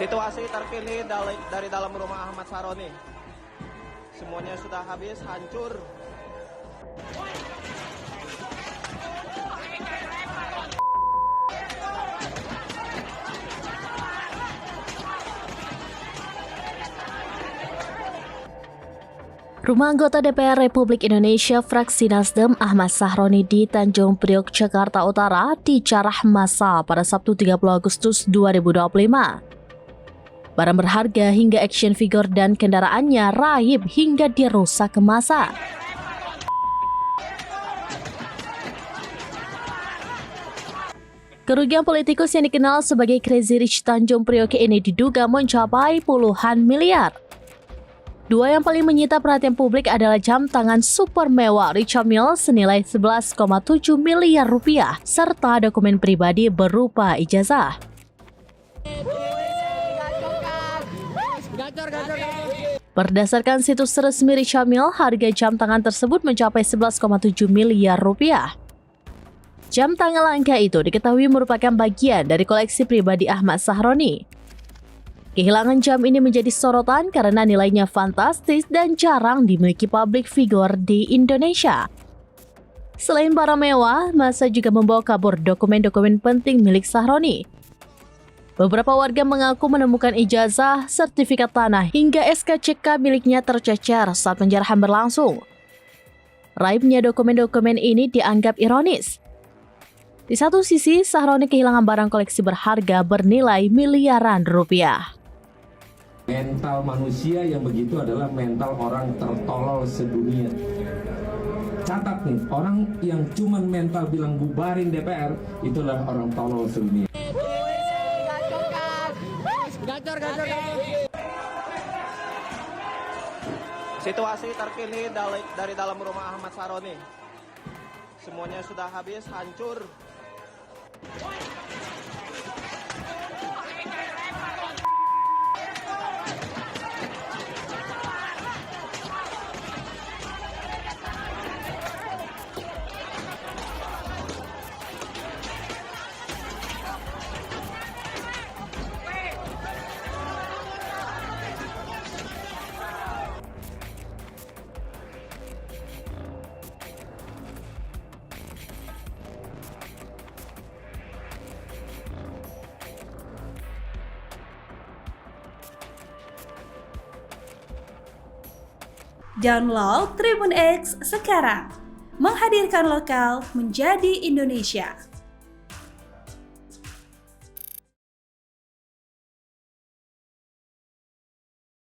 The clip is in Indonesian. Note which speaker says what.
Speaker 1: Situasi terkini dari dalam rumah Ahmad Sahroni. Semuanya sudah habis, hancur.
Speaker 2: Rumah anggota DPR Republik Indonesia fraksi Nasdem Ahmad Sahroni di Tanjung Priok, Jakarta Utara dijarah massa pada Sabtu 30 Agustus 2025. Barang berharga hingga action figure dan kendaraannya raib hingga dirusak ke massa. Kerugian politikus yang dikenal sebagai Crazy Rich Tanjung Priok ini diduga mencapai puluhan miliar. Dua yang paling menyita perhatian publik adalah jam tangan super mewah Richard Mille senilai 11,7 miliar rupiah, serta dokumen pribadi berupa ijazah. Berdasarkan situs resmi Richard Mille, harga jam tangan tersebut mencapai 11,7 miliar rupiah. Jam tangan langka itu diketahui merupakan bagian dari koleksi pribadi Ahmad Sahroni. Kehilangan jam ini menjadi sorotan karena nilainya fantastis dan jarang dimiliki public figure di Indonesia. Selain barang mewah, massa juga membawa kabur dokumen-dokumen penting milik Sahroni. Beberapa warga mengaku menemukan ijazah, sertifikat tanah, hingga SKCK miliknya tercecer saat penjarahan berlangsung. Raibnya dokumen-dokumen ini dianggap ironis. Di satu sisi, Sahroni kehilangan barang koleksi berharga bernilai miliaran rupiah.
Speaker 3: Mental manusia yang begitu adalah mental orang tertolol sedunia. Catat nih, orang yang cuman mental bilang bubarin DPR, itulah orang tolol sedunia.
Speaker 1: Situasi terkini dari dalam rumah Ahmad Sahroni. Semuanya sudah habis, hancur.
Speaker 4: Download Tribun X sekarang, menghadirkan lokal menjadi Indonesia.